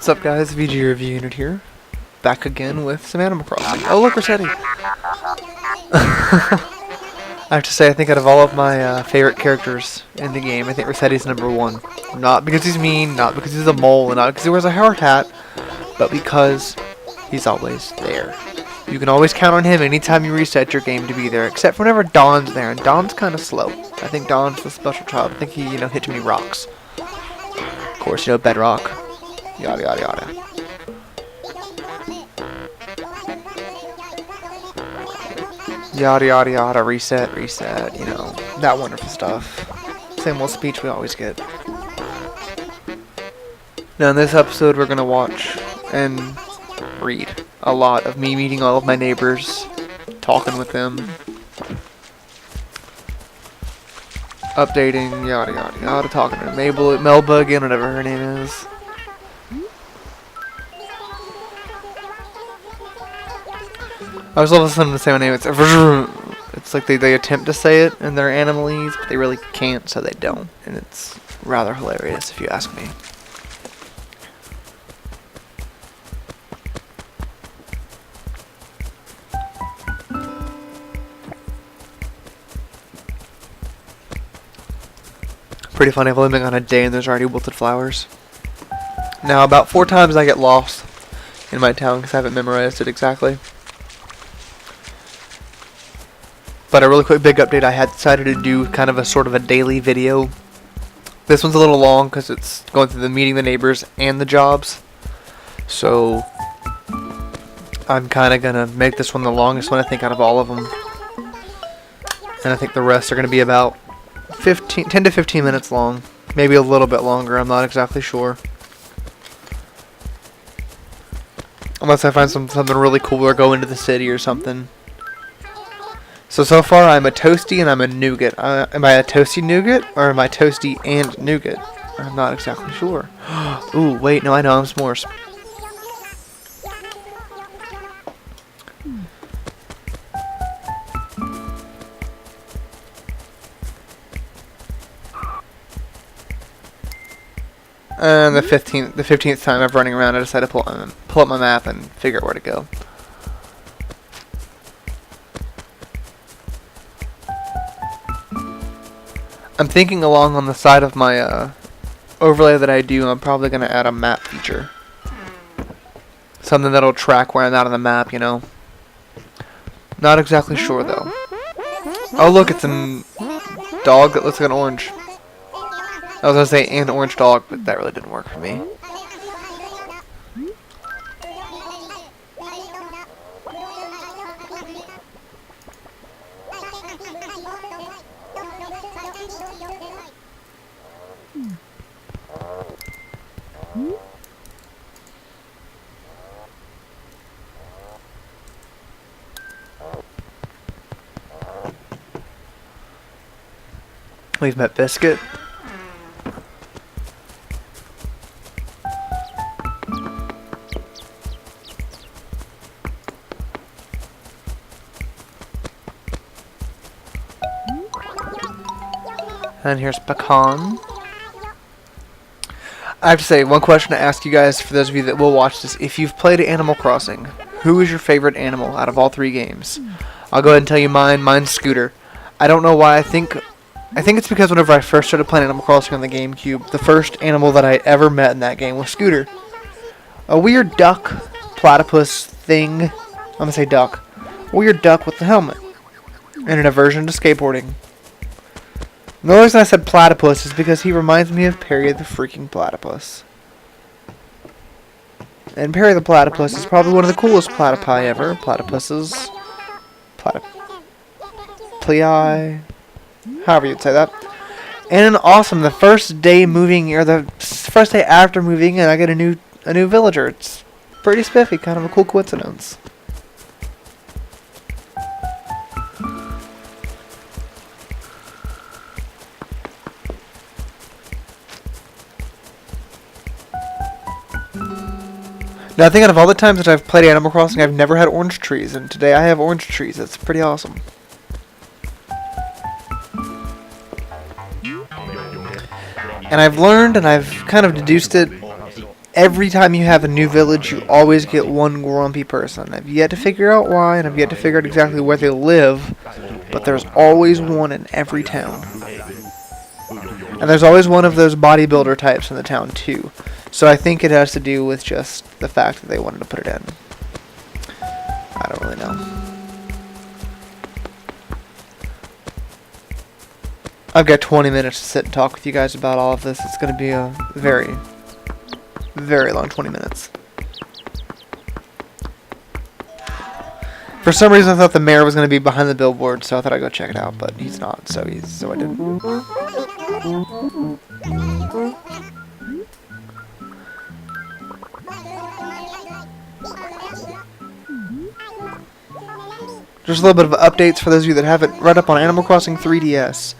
What's up, guys? VGReviewUnit here. Back again with some Animal Crossing. Oh, look, Rossetti! I have to say, I think out of all of my favorite characters in the game, I think Rossetti's #1. Not because he's mean, not because he's a mole, and not because he wears a hard hat, but because he's always there. You can always count on him anytime you reset your game to be there, except for whenever Dawn's there, and Dawn's kind of slow. I think Dawn's the special child. I think he, hit too many rocks. Of course, bedrock. Yada yada yada. Yada yada yada, reset, that wonderful stuff. Same old speech we always get. Now in this episode we're gonna watch and read a lot of me meeting all of my neighbors, talking with them, updating, yada yada yada, talking to Melba again, whatever her name is. I was all of a sudden to say my name. It's like they attempt to say it in their animalese, but they really can't, so they don't. And it's rather hilarious, if you ask me. Pretty funny. I've only been on a day and there's already wilted flowers. Now, about 4 times I get lost in my town because I haven't memorized it exactly. But a really quick big update, I had decided to do kind of a sort of a daily video. This one's a little long because it's going through the meeting the neighbors and the jobs. So I'm kind of going to make this one the longest one I think out of all of them. And I think the rest are going to be about 10 to 15 minutes long. Maybe a little bit longer, I'm not exactly sure. Unless I find something really cool or go into the city or something. So far I'm a toasty and I'm a nougat. Am I a toasty nougat or am I toasty and nougat? I'm not exactly sure. Ooh, wait, no, I know, I'm s'mores. And the 15th time of running around, I decided to pull up my map and figure out where to go. I'm thinking along on the side of my overlay that I do, I'm probably going to add a map feature. Something that'll track where I'm at on the map, Not exactly sure, though. Oh, look, it's a dog that looks like an orange. I was going to say an orange dog, but that really didn't work for me. We've met Biscuit. And here's Pecan. I have to say, one question to ask you guys, for those of you that will watch this. If you've played Animal Crossing, who is your favorite animal out of all 3 games? I'll go ahead and tell you mine. Mine's Scooter. I don't know why. I think it's because whenever I first started playing Animal Crossing on the GameCube, the first animal that I ever met in that game was Scooter. A weird duck, platypus thing. I'm going to say duck. A weird duck with the helmet. And an aversion to skateboarding. The only reason I said platypus is because he reminds me of Perry the freaking Platypus. And Perry the Platypus is probably one of the coolest platypi ever. Platypuses. Platypi. However you'd say that. And awesome, the first day moving, or the first day after moving, and I get a new villager. It's pretty spiffy, kind of a cool coincidence. Now I think out of all the times that I've played Animal Crossing, I've never had orange trees, and today I have orange trees. That's pretty awesome. And I've learned, and I've kind of deduced it, every time you have a new village, you always get one grumpy person. I've yet to figure out why, and I've yet to figure out exactly where they live, but there's always one in every town. And there's always one of those bodybuilder types in the town, too. So I think it has to do with just the fact that they wanted to put it in. I don't really know. I've got 20 minutes to sit and talk with you guys about all of this. It's going to be a very, very long 20 minutes. For some reason I thought the mayor was going to be behind the billboard, so I thought I'd go check it out, but he's not, so I didn't. Just a little bit of updates for those of you that haven't read up on Animal Crossing 3DS.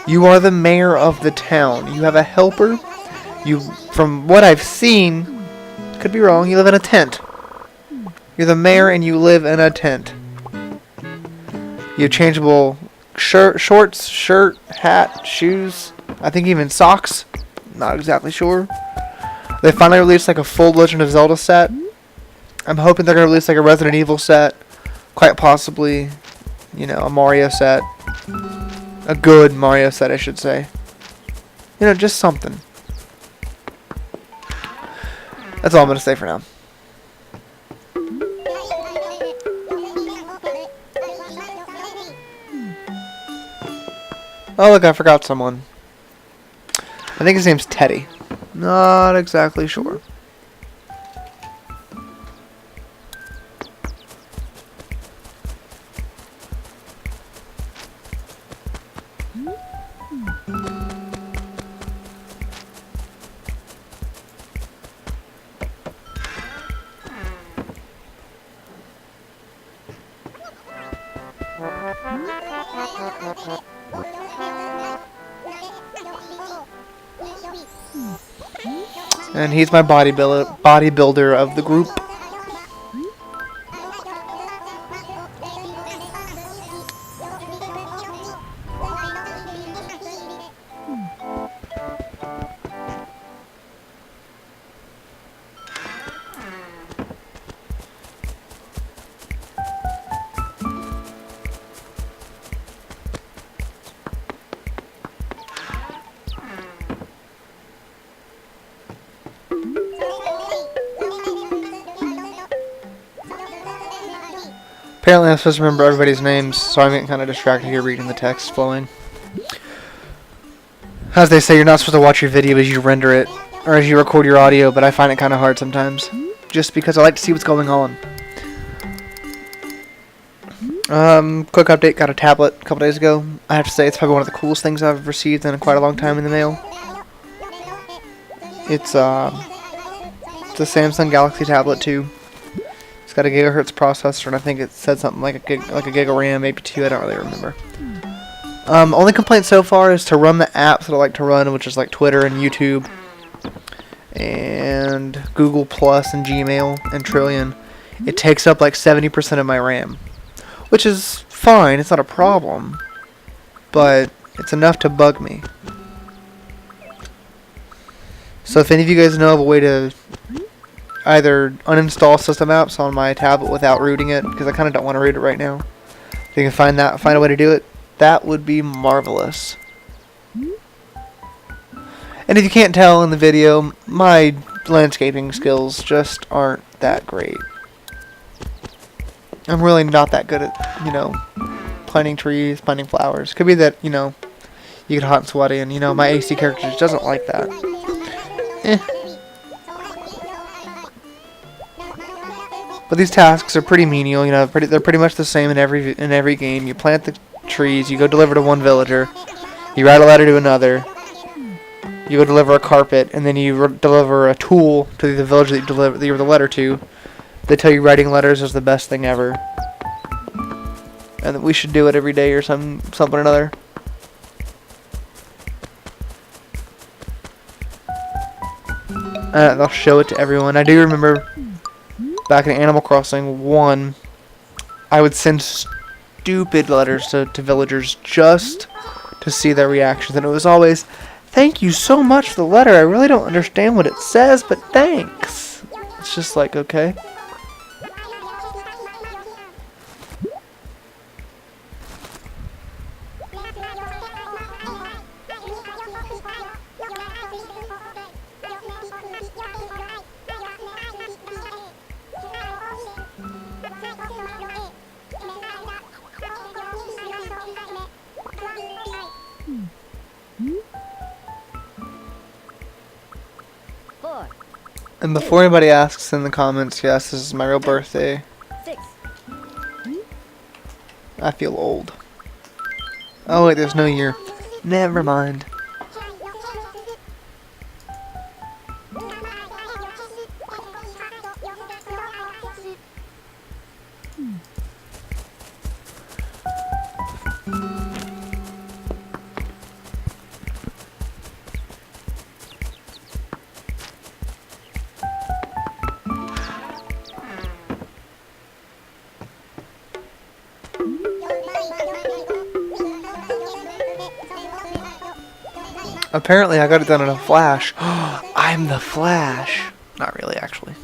You are the mayor of the town. You have a helper. You, from what I've seen, could be wrong, you live in a tent. You're the mayor and you live in a tent. You have changeable shorts, shirt, hat, shoes. I think even socks. Not exactly sure. They finally released like a full Legend of Zelda set. I'm hoping they're going to release like a Resident Evil set. Quite possibly, you know, a Mario set. A good Mario set, I should say. You know, just something. That's all I'm going to say for now. Oh, look, I forgot someone. I think his name's Teddy. Not exactly sure. And he's my bodybuilder of the group. Apparently I'm supposed to remember everybody's names, so I'm getting kind of distracted here reading the text flowing. As they say, you're not supposed to watch your video as you render it, or as you record your audio, but I find it kind of hard sometimes. Just because I like to see what's going on. Quick update, got a tablet a couple days ago. I have to say, it's probably one of the coolest things I've received in quite a long time in the mail. It's a Samsung Galaxy Tablet 2. It's got a gigahertz processor, and I think it said something like a gig of RAM, maybe 2. I don't really remember. Only complaint so far is to run the apps that I like to run, which is like Twitter and YouTube, and Google Plus and Gmail and Trillion. It takes up like 70% of my RAM, which is fine. It's not a problem, but it's enough to bug me. So if any of you guys know of a way to either uninstall system apps on my tablet without rooting it, because I kind of don't want to root it right now. If you can find a way to do it, that would be marvelous. And if you can't tell in the video, my landscaping skills just aren't that great. I'm really not that good at, you know, planting trees, planting flowers. Could be that, you know, you get hot and sweaty, and, you know, my AC character just doesn't like that. But these tasks are pretty menial, you know. They're pretty much the same in every game. You plant the trees, you go deliver to one villager, you write a letter to another, you go deliver a carpet, and then you deliver a tool to the village that you give the letter to. They tell you writing letters is the best thing ever, and that we should do it every day or something or another. I'll show it to everyone. I do remember back in Animal Crossing 1, I would send stupid letters to villagers just to see their reactions, and it was always, Thank you so much for the letter. I really don't understand what it says, but thanks. It's just like, okay. And before anybody asks in the comments, yes, this is my real birthday. I feel old. Oh wait, there's no year. Never mind. Apparently I got it done in a flash. I'm the Flash. Not really, actually.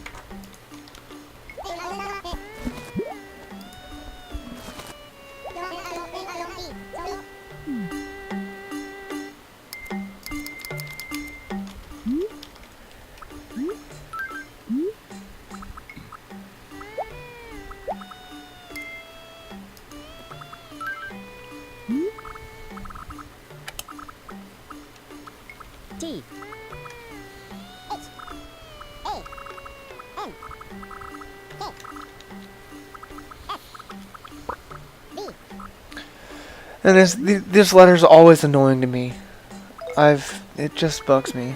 T H A N K F V. And this letter's always annoying to me. It just bugs me.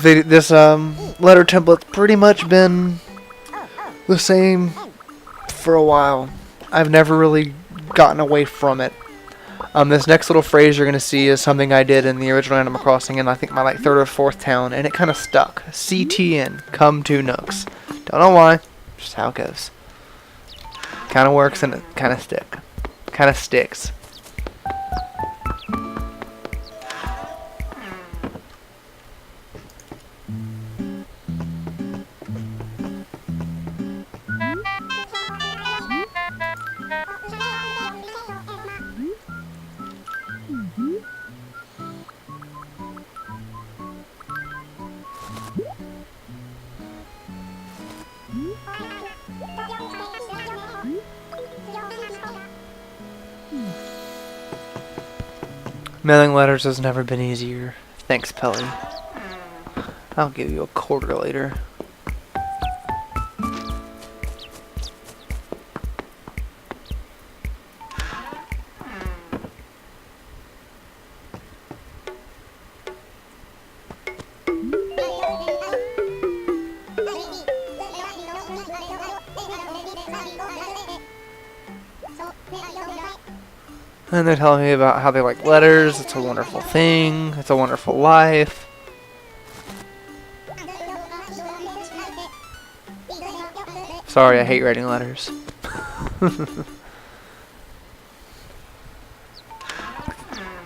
This letter template's pretty much been the same for a while. I've never really gotten away from it. This next little phrase you're going to see is something I did in the original Animal Crossing in I think my third or fourth town, and it kind of stuck. CTN, come to Nooks. Don't know why, just how it goes. Kind of works and it kind of sticks. Mailing letters has never been easier. Thanks, Pelly. I'll give you a quarter later. And they're telling me about how they like letters. It's a wonderful thing. It's a wonderful life. Sorry, I hate writing letters.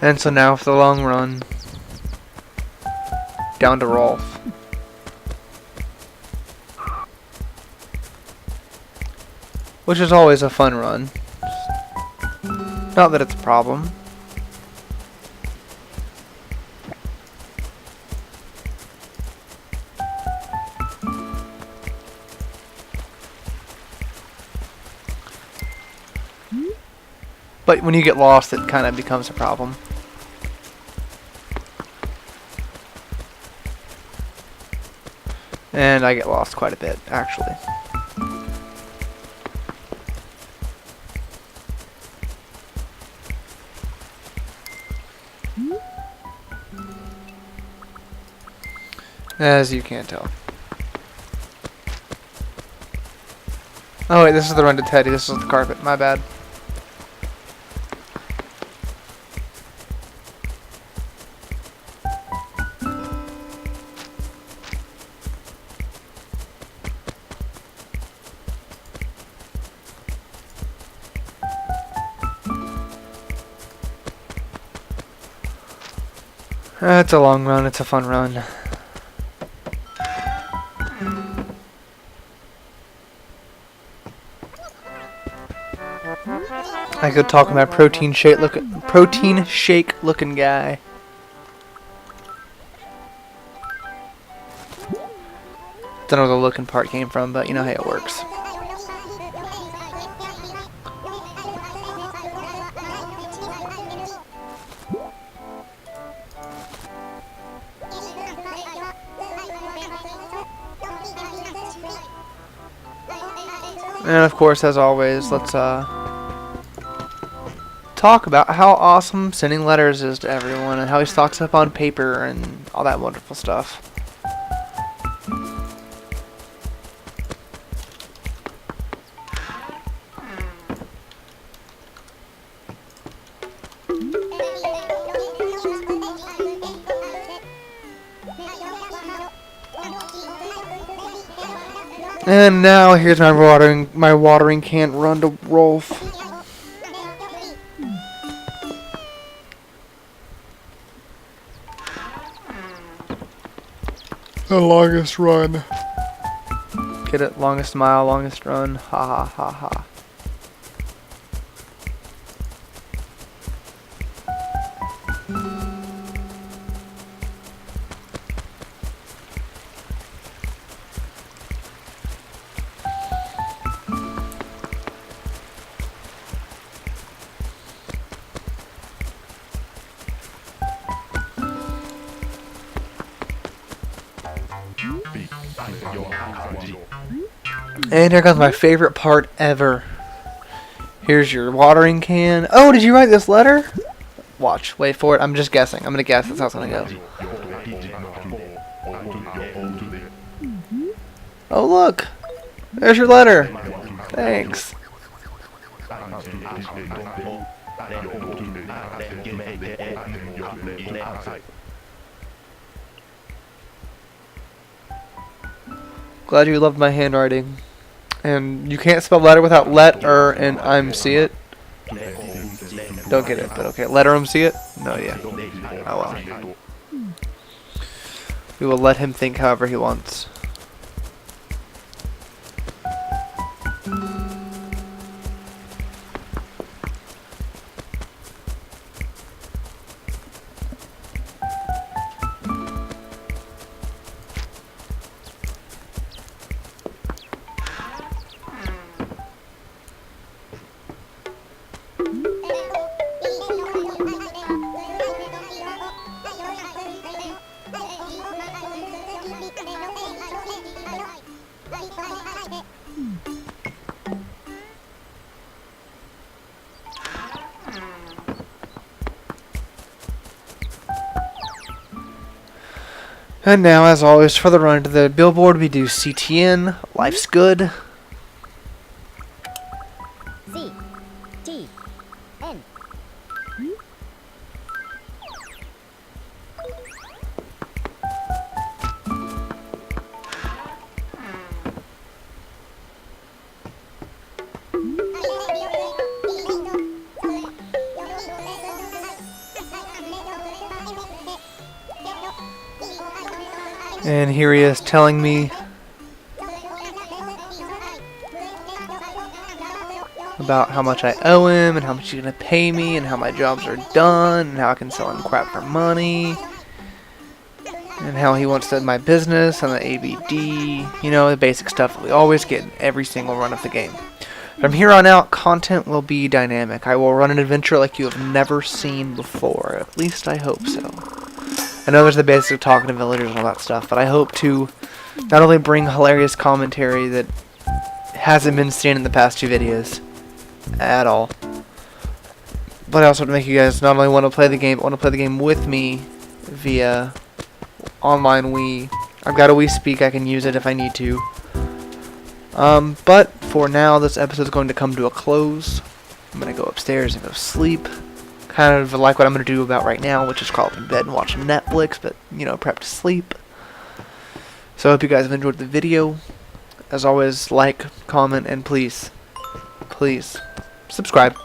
And so now for the long run, down to Rolf. Which is always a fun run. Not that it's a problem. But when you get lost, it kind of becomes a problem. And I get lost quite a bit, actually. As you can tell. Oh wait, this is the run to Teddy. This is the carpet. My bad. It's a long run. It's a fun run. I could talk with my protein shake looking guy. Don't know where the looking part came from, but you know how it works. And of course, as always, let's talk about how awesome sending letters is to everyone and how he stocks up on paper and all that wonderful stuff. And now here's my watering can run to Rolf. The longest run. Get it? Longest mile, longest run. Ha ha ha ha. And here comes my favorite part ever. Here's your watering can. Oh, did you write this letter? Watch. Wait for it. I'm just guessing. I'm going to guess that's how it's going to go. Oh, look. There's your letter. Thanks. Glad you loved my handwriting. And you can't spell letter without let-er and I'm see it. Don't get it, but okay. Letter see it? No, yeah. Oh well. We will let him think however he wants. And now, as always, for the run to the billboard, we do CTN, Life's Good. C T N. And here he is telling me about how much I owe him and how much he's going to pay me and how my jobs are done and how I can sell him crap for money and how he wants to my business and the ABD, you know, the basic stuff that we always get in every single run of the game. From here on out, content will be dynamic. I will run an adventure like you have never seen before. At least I hope so. I know there's the basics of talking to villagers and all that stuff, but I hope to not only bring hilarious commentary that hasn't been seen in the past 2 videos at all, but I also want to make you guys not only want to play the game, but want to play the game with me via online Wii. I've got a Wii Speak, I can use it if I need to. But for now, this episode is going to come to a close. I'm going to go upstairs and go sleep. Kind of like what I'm going to do about right now, which is crawl up in bed and watch Netflix, but, you know, prep to sleep. So I hope you guys have enjoyed the video. As always, like, comment, and please, subscribe.